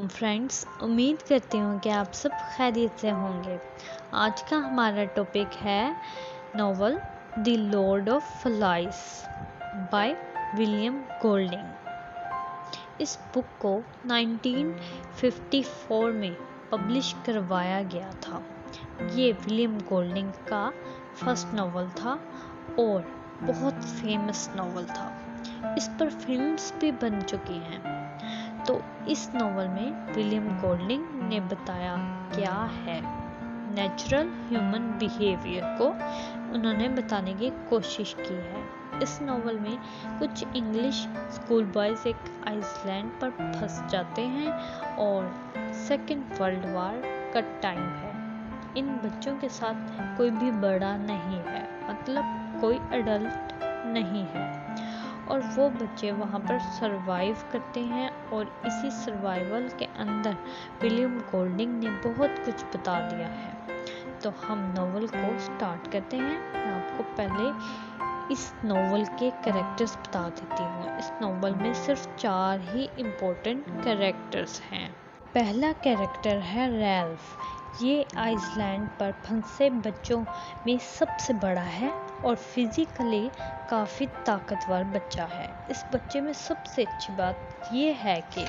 Friends, उम्मीद करती हूँ कि आप सब खैरियत से होंगे। आज का हमारा टॉपिक है novel the Lord of flies by William Golding. इस बुक को 1954 में पब्लिश करवाया गया था। ये विलियम गोल्डिंग का फर्स्ट नॉवल था और बहुत फेमस नॉवल था। इस पर फिल्म्स भी बन चुकी हैं। तो इस नॉवल में विलियम गोल्डिंग ने बताया क्या है नेचुरल ह्यूमन बिहेवियर को उन्होंने बताने की कोशिश की है। इस नॉवल में कुछ इंग्लिश स्कूल बॉयज एक आइसलैंड पर फंस जाते हैं और सेकेंड वर्ल्ड वॉर का टाइम है। इन बच्चों के साथ कोई भी बड़ा नहीं है, मतलब कोई एडल्ट नहीं है और वो बच्चे वहाँ पर सरवाइव करते हैं। और इसी सर्वाइवल के अंदर विलियम गोल्डिंग ने बहुत कुछ बता दिया है। तो हम नॉवल को स्टार्ट करते हैं। मैं आपको पहले इस नॉवल के कैरेक्टर्स बता देती हूँ। इस नॉवल में सिर्फ 4 ही इम्पोर्टेंट कैरेक्टर्स हैं। पहला कैरेक्टर है रैल्फ। ये आइसलैंड पर फंसे बच्चों में सबसे बड़ा है और फिजिकली काफ़ी ताकतवर बच्चा है। इस बच्चे में सबसे अच्छी बात ये है कि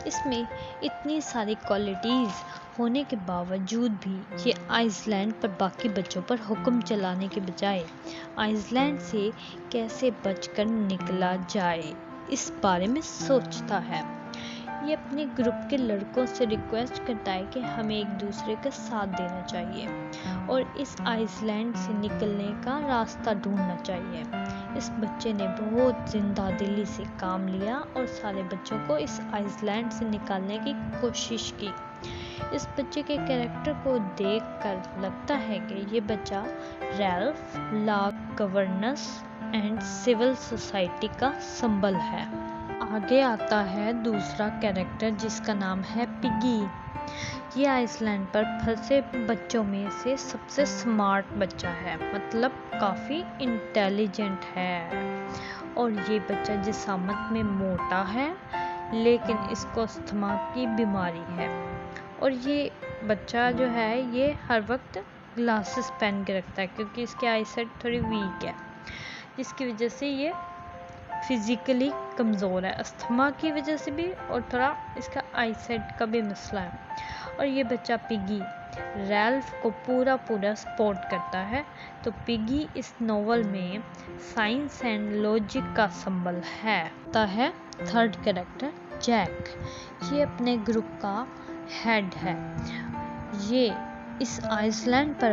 इसमें इतनी सारी क्वालिटीज़ होने के बावजूद भी ये आइसलैंड पर बाकी बच्चों पर हुक्म चलाने के बजाय आइसलैंड से कैसे बचकर निकला जाए इस बारे में सोचता है। ये अपने ग्रुप के लड़कों से रिक्वेस्ट करता है कि हमें एक दूसरे का साथ देना चाहिए और इस आइसलैंड से निकलने का रास्ता ढूंढना चाहिए। इस बच्चे ने बहुत जिंदा दिली से काम लिया और सारे बच्चों को इस आइसलैंड से निकालने की कोशिश की। इस बच्चे के कैरेक्टर को देखकर लगता है कि ये बच्चा Ralph law, governance and civil society का सिंबल है। आगे आता है दूसरा कैरेक्टर जिसका नाम है पिगी। ये आइसलैंड पर फंसे बच्चों में से सबसे स्मार्ट बच्चा है, मतलब काफ़ी इंटेलिजेंट है। और ये बच्चा जिस्मानत में मोटा है लेकिन इसको अस्थमा की बीमारी है। और ये बच्चा जो है ये हर वक्त ग्लासेस पहन के रखता है क्योंकि इसकी आईसाइट थोड़ी वीक है, जिसकी वजह से ये फिजिकली कमज़ोर है, अस्थमा की वजह से भी और थोड़ा इसका आईसाइट का भी मसला है। और ये बच्चा पिगी रैल्फ को पूरा सपोर्ट करता है। तो पिगी इस नॉवल में साइंस एंड लॉजिक का सिंबल है। Third character Jack. ये अपने ग्रुप का हेड है। ये इस आइसलैंड पर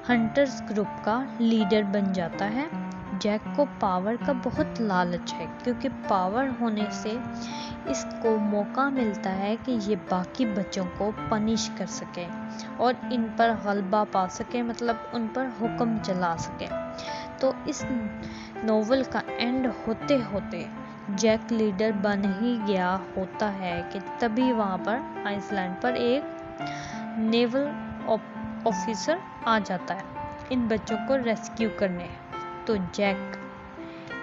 हंटर्स ग्रुप का लीडर बन जाता है। जैक को पावर का बहुत लालच है क्योंकि पावर होने से इसको मौका मिलता है कि ये बाकी बच्चों को पनिश कर सके और इन पर गलबा पा सके, मतलब उन पर हुक्म चला सके। तो इस नॉवल का एंड होते होते जैक लीडर बन ही गया होता है कि तभी वहाँ पर आइसलैंड पर एक नेवल ऑफिसर आ जाता है इन बच्चों को रेस्क्यू करने। तो जैक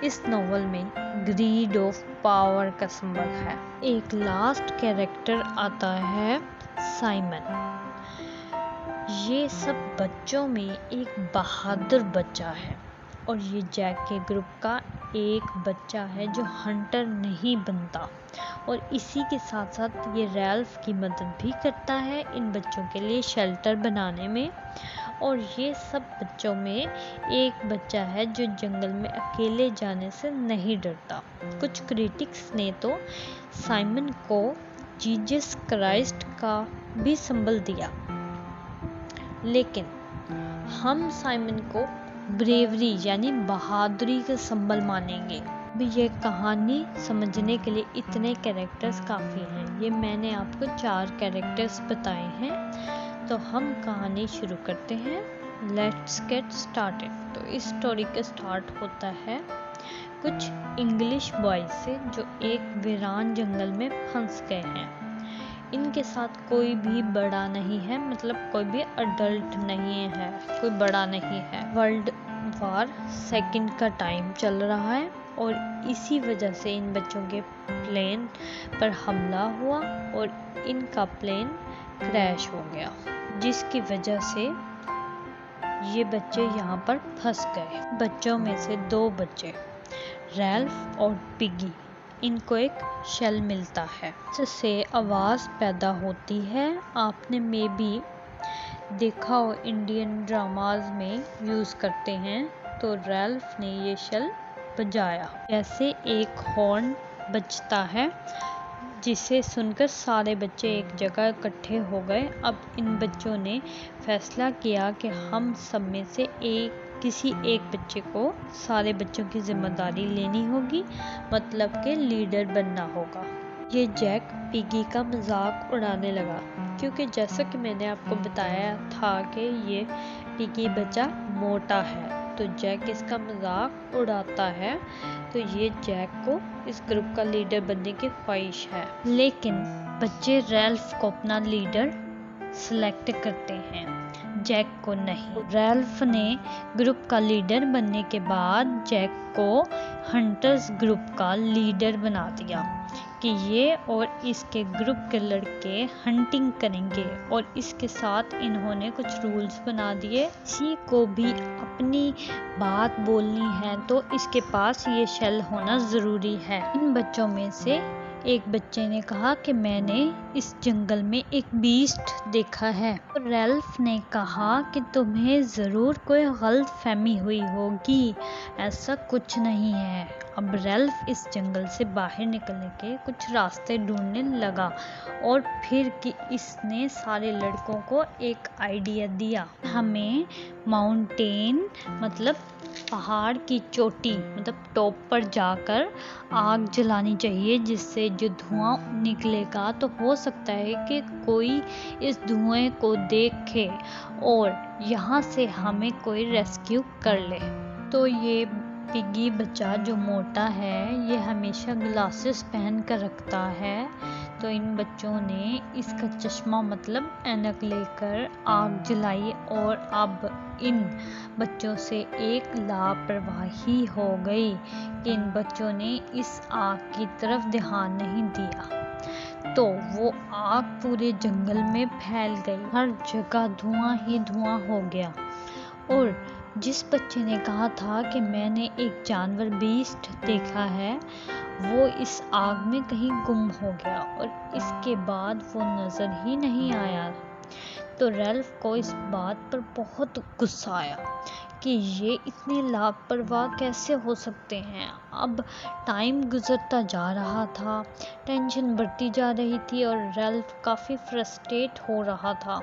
इस नॉवल में ग्रीड ऑफ पावर का सिंबल है। एक लास्ट कैरेक्टर आता है साइमन। ये सब बच्चों में एक बहादुर बच्चा है और ये जैक के ग्रुप का एक बच्चा है जो हंटर नहीं बनता और इसी के साथ साथ ये रैल्फ की मदद भी करता है इन बच्चों के लिए शेल्टर बनाने में। और ये सब बच्चों में एक बच्चा है जो जंगल में अकेले जाने से नहीं डरता। कुछ क्रिटिक्स ने तो साइमन को जीसस क्राइस्ट का भी सिंबल दिया, लेकिन हम साइमन को ब्रेवरी यानी बहादुरी का सिंबल मानेंगे। भी ये कहानी समझने के लिए इतने कैरेक्टर्स काफ़ी हैं। ये मैंने आपको 4 कैरेक्टर्स बताए हैं। तो हम कहानी शुरू करते हैं। Let's get started. तो इस स्टोरी का स्टार्ट होता है कुछ इंग्लिश बॉयज से जो एक वीरान जंगल में फंस गए हैं। इनके साथ कोई भी बड़ा नहीं है, मतलब कोई भी अडल्ट नहीं है, कोई बड़ा नहीं है। वर्ल्ड वॉर सेकंड का टाइम चल रहा है और इसी वजह से इन बच्चों के प्लेन पर हमला हुआ और इनका प्लेन क्रैश हो गया, जिसकी वजह से ये बच्चे यहाँ पर फंस गए। बच्चों में से 2 बच्चे, रैल्फ और पिगी, इनको एक शेल मिलता है जिससे आवाज़ पैदा होती है। आपने मे बी देखा हो, इंडियन ड्रामाज में यूज़ करते हैं। तो रैल्फ ने ये शेल बजाया, जैसे एक हॉर्न बजता है, जिसे सुनकर सारे बच्चे एक जगह इकट्ठे हो गए। अब इन बच्चों ने फैसला किया कि हम सब में से किसी एक बच्चे को सारे बच्चों की जिम्मेदारी लेनी होगी, मतलब कि लीडर बनना होगा। ये जैक पिगी का मजाक उड़ाने लगा, क्योंकि जैसा कि मैंने आपको बताया था कि ये पिगी बच्चा मोटा है, तो जैक इसका मजाक उड़ाता है। तो ये जैक को इस ग्रुप का लीडर बनने की ख्वाहिश है, लेकिन बच्चे रैल्फ को अपना लीडर सिलेक्ट करते हैं, जैक को नहीं। रैल्फ ने ग्रुप का लीडर बनने के बाद जैक को हंटर्स ग्रुप का लीडर बना दिया कि ये और इसके ग्रुप के लड़के हंटिंग करेंगे, और इसके साथ इन्होंने कुछ रूल्स बना दिए। किसी को भी अपनी बात बोलनी है तो इसके पास ये शेल होना ज़रूरी है। इन बच्चों में से एक बच्चे ने कहा कि मैंने इस जंगल में एक बीस्ट देखा है। तो रैल्फ ने कहा कि तुम्हें ज़रूर कोई गलत फहमी हुई होगी, ऐसा कुछ नहीं है। अब रैल्फ इस जंगल से बाहर निकलने के कुछ रास्ते ढूंढने लगा, और फिर कि इसने सारे लड़कों को एक आइडिया दिया। हमें माउंटेन मतलब पहाड़ की चोटी मतलब टॉप पर जाकर आग जलानी चाहिए, जिससे जो धुआं निकलेगा तो हो सकता है कि कोई इस धुएं को देखे और यहाँ से हमें कोई रेस्क्यू कर ले। तो ये पिगी बच्चा जो मोटा है, ये हमेशा ग्लासेस पहन कर रखता है। तो इन बच्चों ने इसका चश्मा मतलब ऐनक लेकर आग जलाई, और अब इन बच्चों से एक लापरवाही हो गई कि इन बच्चों ने इस आग की तरफ ध्यान नहीं दिया। तो वो आग पूरे जंगल में फैल गई, हर जगह धुआं ही धुआं हो गया। और जिस बच्चे ने कहा था कि मैंने एक जानवर बीस्ट देखा है, वो इस आग में कहीं गुम हो गया और इसके बाद वो नज़र ही नहीं आया। तो रैल्फ को इस बात पर बहुत गुस्सा आया कि ये इतने लापरवाह कैसे हो सकते हैं। अब टाइम गुजरता जा रहा था, टेंशन बढ़ती जा रही थी और रैल्फ काफ़ी फ्रस्ट्रेट हो रहा था,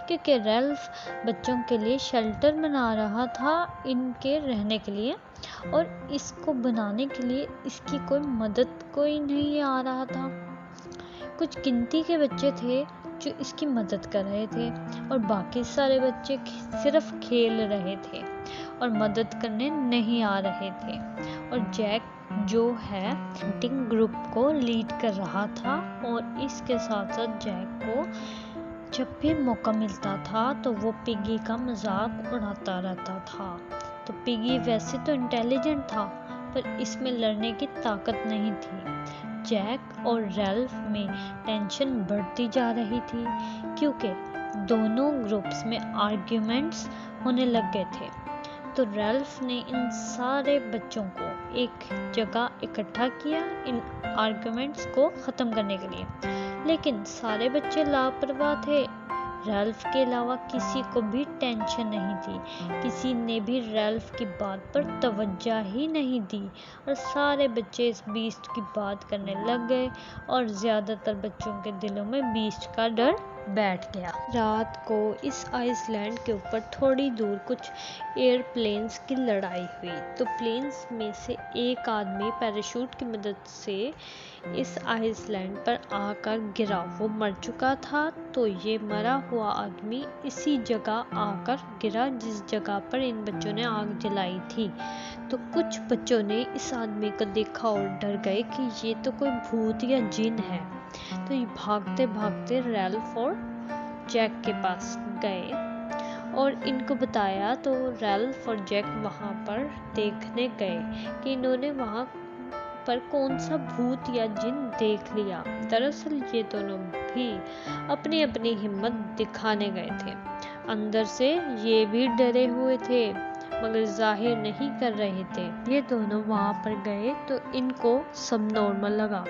क्योंकि रैल्फ बच्चों के लिए शेल्टर बना रहा था इनके रहने के लिए, और इसको बनाने के लिए इसकी कोई मदद कोई नहीं आ रहा था। कुछ गिनती के बच्चे थे जो इसकी मदद कर रहे थे, और बाकी सारे बच्चे सिर्फ खेल रहे थे और मदद करने नहीं आ रहे थे। और जैक जो है हंटिंग ग्रुप को लीड कर रहा था, और इसके साथ साथ जैक को जब भी मौका मिलता था तो वो पिगी का मजाक उड़ाता रहता था। तो पिगी वैसे तो इंटेलिजेंट था, पर इसमें लड़ने की ताकत नहीं थी। जैक और रैल्फ में टेंशन बढ़ती जा रही थी, क्योंकि दोनों ग्रुप्स में आर्ग्यूमेंट्स होने लग गए थे। तो रैल्फ ने इन सारे बच्चों को एक जगह इकट्ठा किया इन आर्ग्यूमेंट्स को ख़त्म करने के लिए, लेकिन सारे बच्चे लापरवाह थे। रैल्फ के अलावा किसी को भी टेंशन नहीं थी, किसी ने भी रैल्फ की बात पर तवज्जो ही नहीं दी, और सारे बच्चे इस बीस्ट की बात करने लग गए, और ज़्यादातर बच्चों के दिलों में बीस्ट का डर बैठ गया। रात को इस आइसलैंड के ऊपर थोड़ी दूर कुछ एयरप्लेन्स की लड़ाई हुई। तो प्लेन्स में से एक आदमी पैराशूट की मदद से इस आइसलैंड पर आकर गिरा, वो मर चुका था। तो ये मरा हुआ आदमी इसी जगह आकर गिरा जिस जगह पर इन बच्चों ने आग जलाई थी। तो कुछ बच्चों ने इस आदमी को देखा और डर गए कि ये तो कोई भूत या जिन है। तो ये भागते भागते रैल्फ और जैक के पास गए और इनको बताया। तो रैल्फ और जैक वहाँ पर देखने गए कि इन्होंने वहाँ पर कौन सा भूत या जिन देख लिया। दरअसल ये दोनों भी अपनी अपनी हिम्मत दिखाने गए थे। अंदर से ये भी डरे हुए थे मगर जाहिर नहीं कर रहे थे। ये दोनों वहां पर गए तो इनको सब नॉर्मल लगा,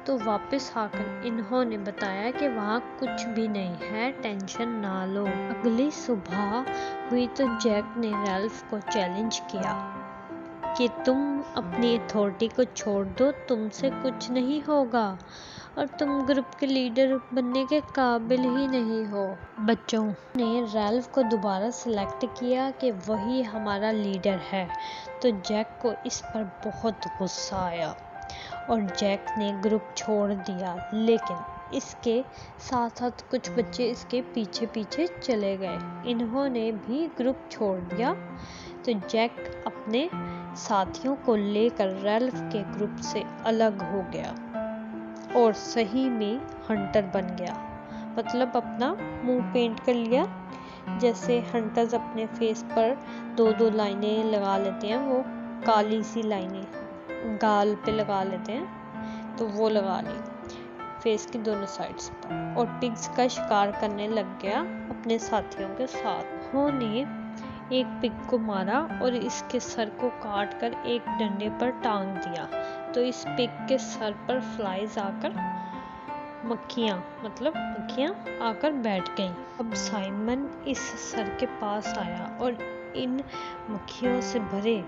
तो वापस आकर इन्होंने बताया कि वहाँ कुछ भी नहीं है, टेंशन ना लो। अगली सुबह हुई तो जैक ने रैल्फ को चैलेंज किया कि तुम अपनी अथॉरिटी को छोड़ दो, तुमसे कुछ नहीं होगा और तुम ग्रुप के लीडर बनने के काबिल ही नहीं हो। बच्चों ने रैल्फ को दोबारा सिलेक्ट किया कि वही हमारा लीडर है, तो जैक को इस पर बहुत गुस्सा आया और जैक ने ग्रुप छोड़ दिया। लेकिन इसके साथ साथ कुछ बच्चे इसके पीछे पीछे चले गए। इन्होंने भी ग्रुप छोड़ दिया, तो जैक अपने साथियों को लेकर रैल्फ के ग्रुप से अलग हो गया और सही में हंटर बन गया। मतलब अपना मुंह पेंट कर लिया, जैसे हंटर्स अपने फेस पर दो दो लाइनें लगा लेते हैं, वो काली सी लाइनें गाल पे लगा लेते हैं, तो वो लगा ली फेस की दोनों साइड्स पर, और पिग्स का शिकार करने लग गया अपने साथियों के साथ। उन्होंने एक पिग को मारा और इसके सर को काट कर एक डंडे पर टांग दिया, तो इस पिग के सर पर फ्लाइज आकर मक्खियां आकर बैठ गईं। अब साइमन इस सर के पास आया और इन मक्खियों से भरे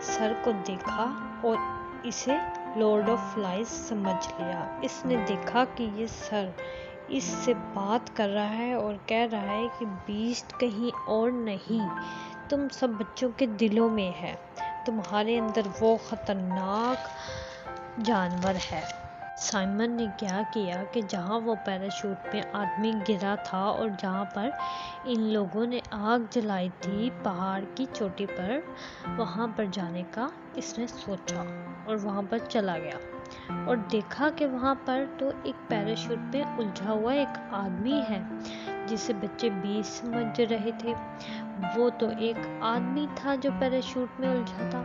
सर को देखा और इसे लॉर्ड ऑफ फ्लाइज समझ लिया। इसने देखा कि ये सर इससे बात कर रहा है और कह रहा है कि बीस्ट कहीं और नहीं, तुम सब बच्चों के दिलों में है, तुम्हारे अंदर वो खतरनाक जानवर है। साइमन ने क्या किया कि जहां वो पैराशूट में आदमी गिरा था और जहां पर इन लोगों ने आग जलाई थी पहाड़ की चोटी पर, वहां पर जाने का इसने सोचा और वहां पर चला गया और देखा कि वहां पर तो एक पैराशूट में उलझा हुआ एक आदमी है जिसे बच्चे बीस समझ रहे थे। वो तो एक आदमी था जो पैराशूट में उलझा था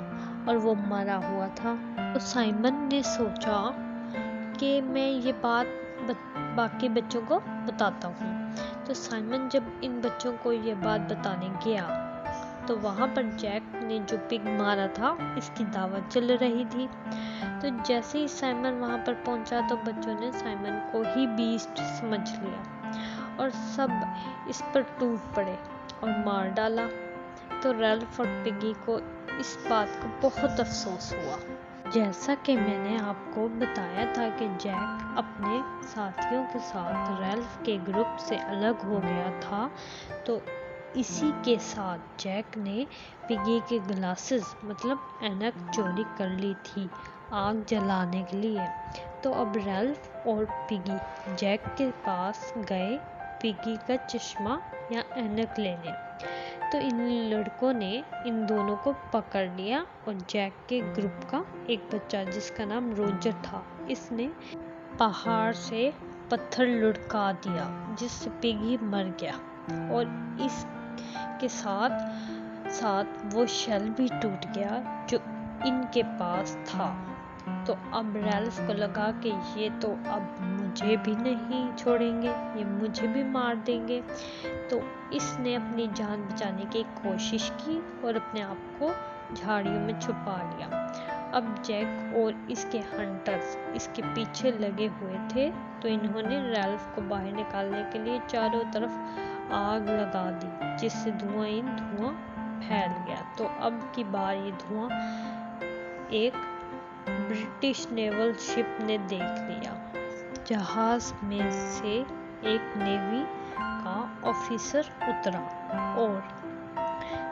और वो मरा हुआ था। तो साइमन ने सोचा कि मैं ये बात बाकी बच्चों को बताता हूँ। तो साइमन जब इन बच्चों को ये बात बताने गया तो वहाँ पर जैक ने जो पिग मारा था इसकी दावत चल रही थी। तो जैसे ही साइमन वहाँ पर पहुँचा तो बच्चों ने साइमन को ही बीस्ट समझ लिया और सब इस पर टूट पड़े और मार डाला। तो रैल्फ और पिगी को इस बात का बहुत अफसोस हुआ। जैसा कि मैंने आपको बताया था कि जैक अपने साथियों के साथ रैल्फ के ग्रुप से अलग हो गया था, तो इसी के साथ जैक ने पिगी के ग्लासेस मतलब ऐनक चोरी कर ली थी आग जलाने के लिए। तो अब रैल्फ और पिगी जैक के पास गए पिगी का चश्मा या ऐनक लेने। तो इन लड़कों ने इन दोनों को पकड़ लिया और जैक के ग्रुप का एक बच्चा जिसका नाम रोजर था, इसने पहाड़ से पत्थर लुढ़का दिया जिससे पिगी मर गया और इसके साथ साथ वो शेल भी टूट गया जो इनके पास था। तो अब रैल्फ को लगा कि ये तो अब मुझे भी नहीं छोड़ेंगे, ये मुझे भी मार देंगे। तो इसने अपनी जान बचाने की कोशिश की और अपने आप को झाड़ियों में छुपा लिया। अब जैक और इसके हंटर्स इसके पीछे लगे हुए थे, तो इन्होंने रैल्फ को बाहर निकालने के लिए चारों तरफ आग लगा दी जिससे धुआं फैल गया। तो अब की बार ये धुआं एक ब्रिटिश नेवल शिप ने देख लिया। जहाज में से एक नेवी का ऑफिसर उतरा और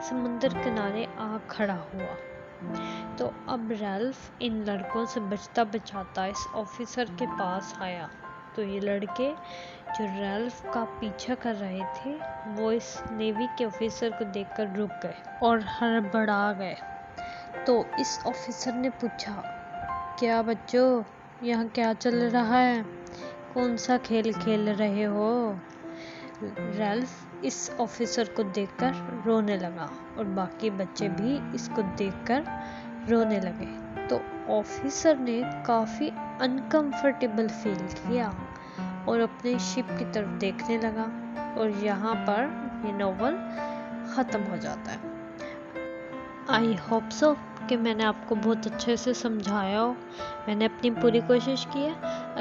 समुद्र किनारे आ खड़ा हुआ। तो अब रैल्फ इन लड़कों से बचता बचाता इस ऑफिसर के पास आया। तो ये लड़के जो रैल्फ का पीछा कर रहे थे वो इस नेवी के ऑफिसर को देखकर रुक गए और हड़बड़ा गए। तो इस ऑफिसर ने पूछा, क्या बच्चों, यहाँ क्या चल रहा है? कौन सा खेल खेल रहे हो? रैल्फ इस ऑफिसर को देखकर रोने लगा और बाकी बच्चे भी इसको देखकर रोने लगे। तो ऑफिसर ने काफ़ी अनकंफर्टेबल फील किया और अपने शिप की तरफ देखने लगा और यहाँ पर ये नॉवल ख़त्म हो जाता है। आई होप सो कि मैंने आपको बहुत अच्छे से समझाया हो। मैंने अपनी पूरी कोशिश की है।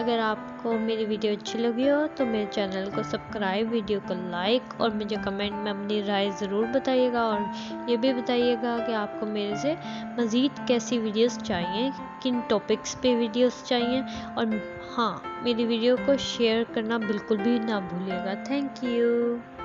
अगर आपको मेरी वीडियो अच्छी लगी हो तो मेरे चैनल को सब्सक्राइब, वीडियो को लाइक और मुझे कमेंट में अपनी राय ज़रूर बताइएगा और ये भी बताइएगा कि आपको मेरे से मज़ीद कैसी वीडियोस चाहिए, किन टॉपिक्स पे वीडियोस चाहिए। और हाँ, मेरी वीडियो को शेयर करना बिल्कुल भी ना भूलिएगा। Thank you.